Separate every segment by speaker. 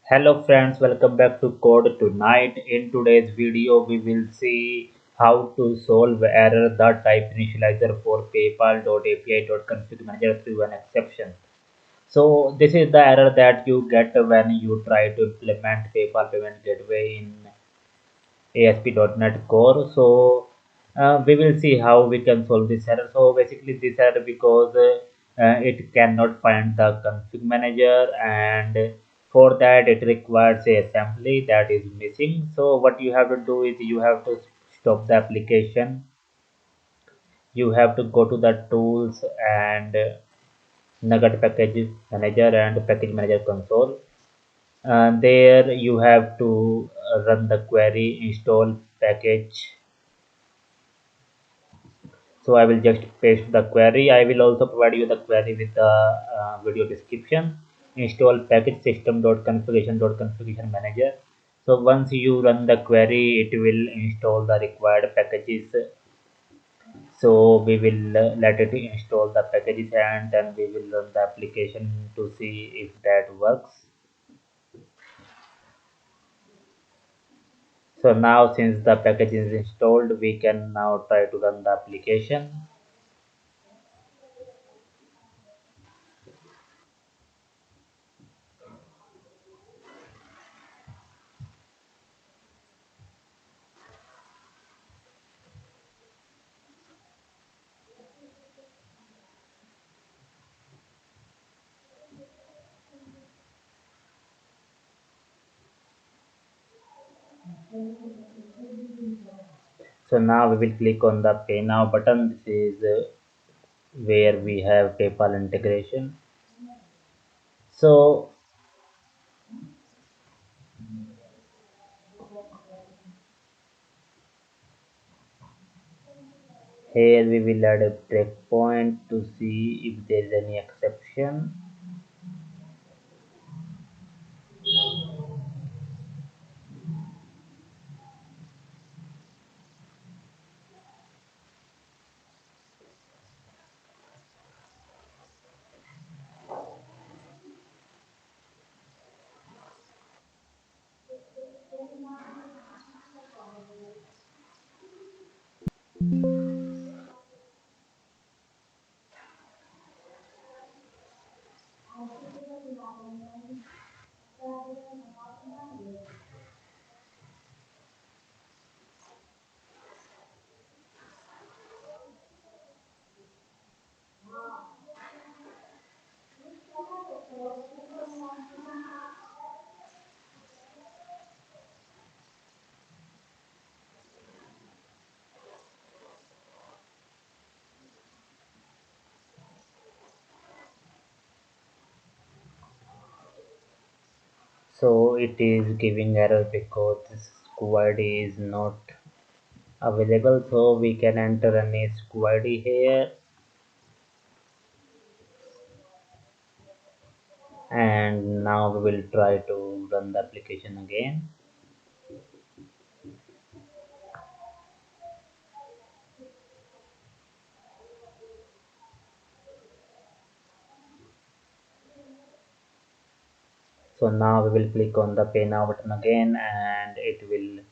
Speaker 1: Hello friends, welcome back to Code Tonight. In today's video, we will see how to solve error the type initializer for PayPal.api.config manager through an exception. So this is the error that you get when you try to implement PayPal payment gateway in ASP.NET Core. So we will see how we can solve this error. So basically this error because it cannot find the config manager, and for that it requires a assembly that is missing. So what you have to do is you have to stop the application. You have to go to the tools and NuGet package manager and package manager console. There you have to run the query install package. So I will just paste the query. I will also provide you the query with the video description. Install package system.configuration.configuration manager. So once you run the query, it will install the required packages. So we will let it install the packages, and then we will run the application to see if that works. So now since the package is installed, we can now try to run the application. So now we will click on the pay now button. This is where we have PayPal integration. So here we will add a breakpoint to see if there is any exception. So it is giving error because this squad is not available. So we can enter any squad here, and now we will try to run the application again. So now we will click on the pay now button again, and it will,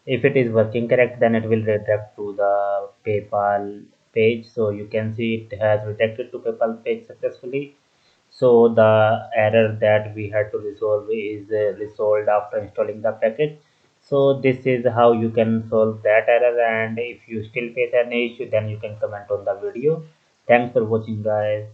Speaker 1: if it is working correct, then it will redirect to the PayPal page. So you can see it has redirected to PayPal page successfully. So the error that we had to resolve is resolved after installing the package. So this is how you can solve that error, and if you still face any issue, then you can comment on the video. Thanks for watching, guys.